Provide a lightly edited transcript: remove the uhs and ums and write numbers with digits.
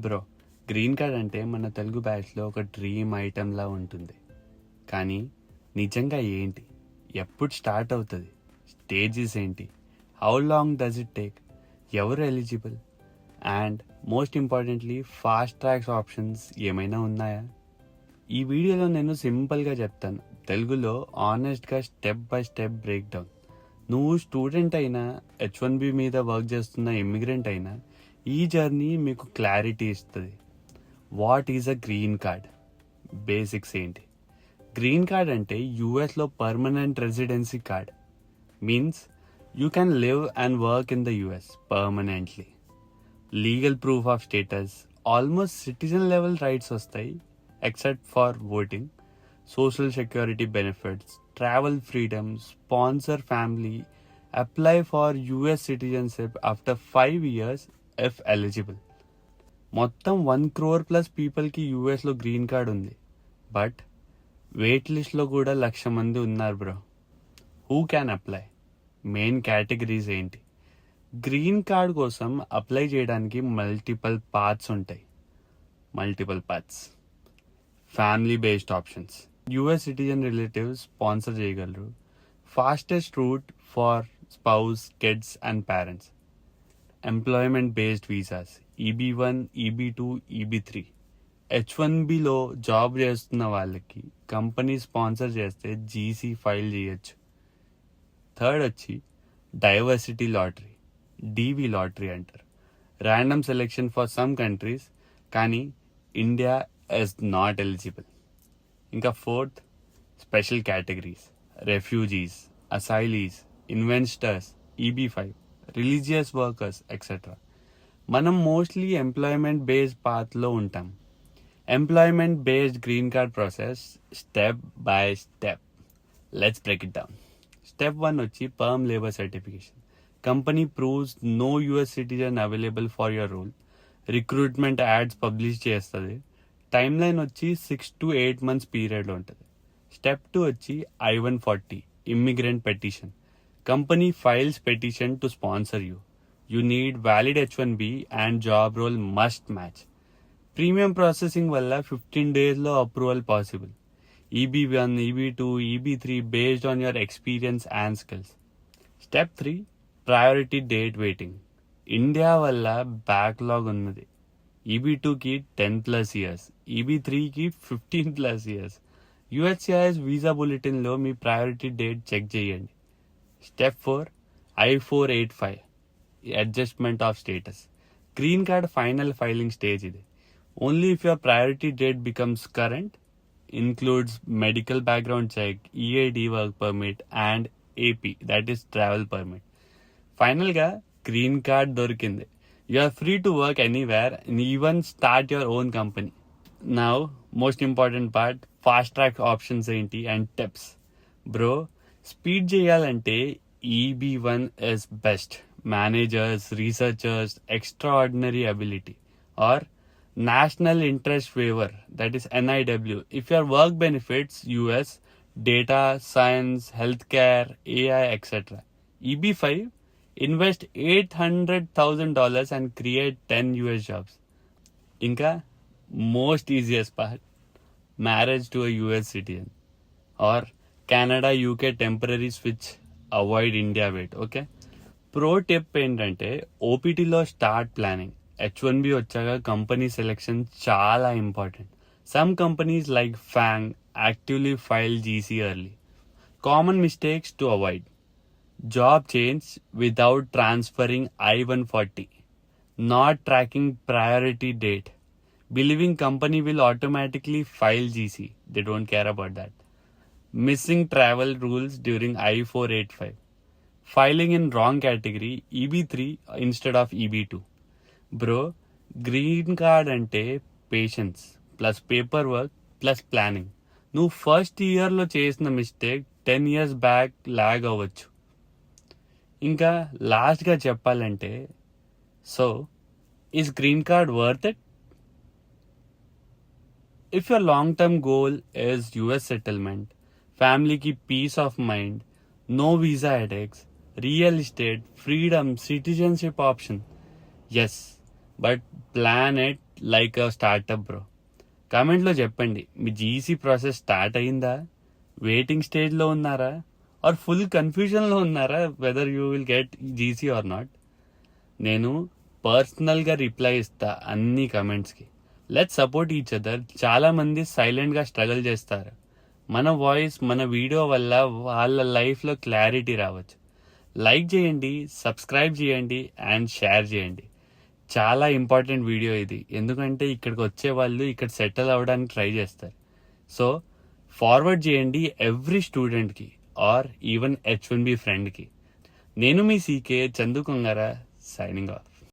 Bro, green card అంటే మన తెలుగు బ్యాచ్లో ఒక డ్రీమ్ ఐటెంలా ఉంటుంది. కానీ నిజంగా ఏంటి? ఎప్పుడు స్టార్ట్ అవుతుంది? స్టేజెస్ ఏంటి? How long does it take? ఎవరు eligible? And most importantly fast tracks options ఏమైనా ఉన్నాయా? ఈ వీడియోలో నేను సింపుల్గా చెప్తాను, తెలుగులో ఆనెస్ట్గా step by step break down. నువ్వు స్టూడెంట్ అయినా, H1B మీద వర్క్ చేస్తున్న ఇమ్మిగ్రెంట్ అయినా, ఈ జర్నీ మీకు క్లారిటీ ఇస్తుంది. What is a green card? Basics ఏంటి? గ్రీన్ కార్డ్ అంటే యూఎస్లో permanent residency card. Means you can live and work in the US permanently. Legal proof of status, almost citizen level rights వస్తాయి except for voting, social security benefits, travel freedom, sponsor family, apply for US citizenship after 5 years if eligible. మొత్తం 1 crore plus పీపుల్కి యూఎస్లో green card ఉంది. But wait లిస్ట్లో కూడా 1,00,000 మంది ఉన్నారు bro. Who can apply? Main categories ఏంటి? గ్రీన్ కార్డ్ కోసం అప్లై చేయడానికి మల్టిపుల్ పాత్స్ ఉంటాయి. Family based options, US citizen relatives sponsor చేయగలరు. Fastest route for spouse, kids and parents. Employment based visas, EB1, EB2, EB3. H1Bలో job చేస్తున్న వాళ్ళకి company sponsor చేస్తే GC file చేయొచ్చు. థర్డ్ వచ్చి డైవర్సిటీ లాటరీ, DV లాటరీ అంటారు. Random selection for some countries, కానీ India is not eligible. ఇంకా fourth, special categories, refugees, asylees, investors, EB5, religious workers etcetera. మనం మోస్ట్లీ ఎంప్లాయ్మెంట్ బేస్డ్ పాత్లో ఉంటాం. Employment based green card process step by step. Let's break it down. Step 1 వచ్చి PERM labour certification. Company proves no US citizen available for your role. Recruitment ads publish చేస్తుంది. Timeline వచ్చి 6 to 8 months పీరియడ్లో ఉంటుంది. Step 2 వచ్చి I-140 immigrant petition. Company files petition to sponsor you. You need valid H1B and job role must match. Premium processing వల్ల 15 daysలో approval possible. EB1, EB2, EB3 based on your experience and skills. Step 3, priority date waiting. India వల్ల backlog ఉన్నది. EB2కి 10+ years, EB3కి 15+ years. USCIS visa బులెటిన్లో మీ priority date check చేయండి. Step 4, I-485 adjustment of status. Green card final filing stage ఇది. Only if your priority date becomes current, includes medical background check, EAD work permit and AP, that is travel permit. ఫైనల్గా green card దొరికింది. You are free to work anywhere and even start your own company. Now, most important part, fast track options ఏంటి and tips. Bro, speed చేయాలంటే EB1 is best. Managers, researchers, extraordinary ability. Or National Interest Waiver, that is NIW. If your work benefits US, data, science, healthcare, AI, etc. EB5, invest $800,000 and create 10 US jobs. ఇంకా most easiest part, marriage to a US citizen or Canada UK temporary switch, avoid India wait. Okay, pro tip ఏంటంటే OPTలో start planning. H1B వచ్చాక company selection చాలా important. Some companies like FANG actively file GC early. Common mistakes to avoid: job change without transferring I-140, not tracking priority date, believing company will automatically file GC, they don't care about that, missing travel rules during I-485, filing in wrong category, EB3 instead of EB2. Bro, green card ante patience plus paperwork plus planning. నువ్వు first ఇయర్లో చేసిన mistake 10 years back log అవ్వచ్చు. ఇంకా లాస్ట్గా చెప్పాలంటే, so is green card worth it? If your long term goal is US settlement, ఫ్యామిలీకి peace of mind, no visa headaches, real estate, freedom, citizenship option, yes, but plan it like a startup bro. కామెంట్లో చెప్పండి, మీ GC process start అయిందా, waiting స్టేజ్లో ఉన్నారా, or full కన్ఫ్యూజన్లో ఉన్నారా whether you will get GC or not. నేను పర్సనల్గా రిప్లై ఇస్తా అన్ని కమెంట్స్కి. Let's support each other. చాలామంది సైలెంట్గా స్ట్రగుల్ చేస్తారు. మన వాయిస్, మన వీడియో వల్ల వాళ్ళ లైఫ్లో క్లారిటీ రావచ్చు. లైక్ చేయండి, సబ్స్క్రైబ్ చేయండి అండ్ షేర్ చేయండి. చాలా ఇంపార్టెంట్ వీడియో ఇది, ఎందుకంటే ఇక్కడికి వచ్చే వాళ్ళు ఇక్కడ సెటిల్ అవ్వడానికి ట్రై చేస్తారు. సో ఫార్వర్డ్ చేయండి ఎవ్రీ స్టూడెంట్కి ఆర్ ఈవెన్ H1B ఫ్రెండ్కి. నేను మీ CK Chandu Kongara, signing of.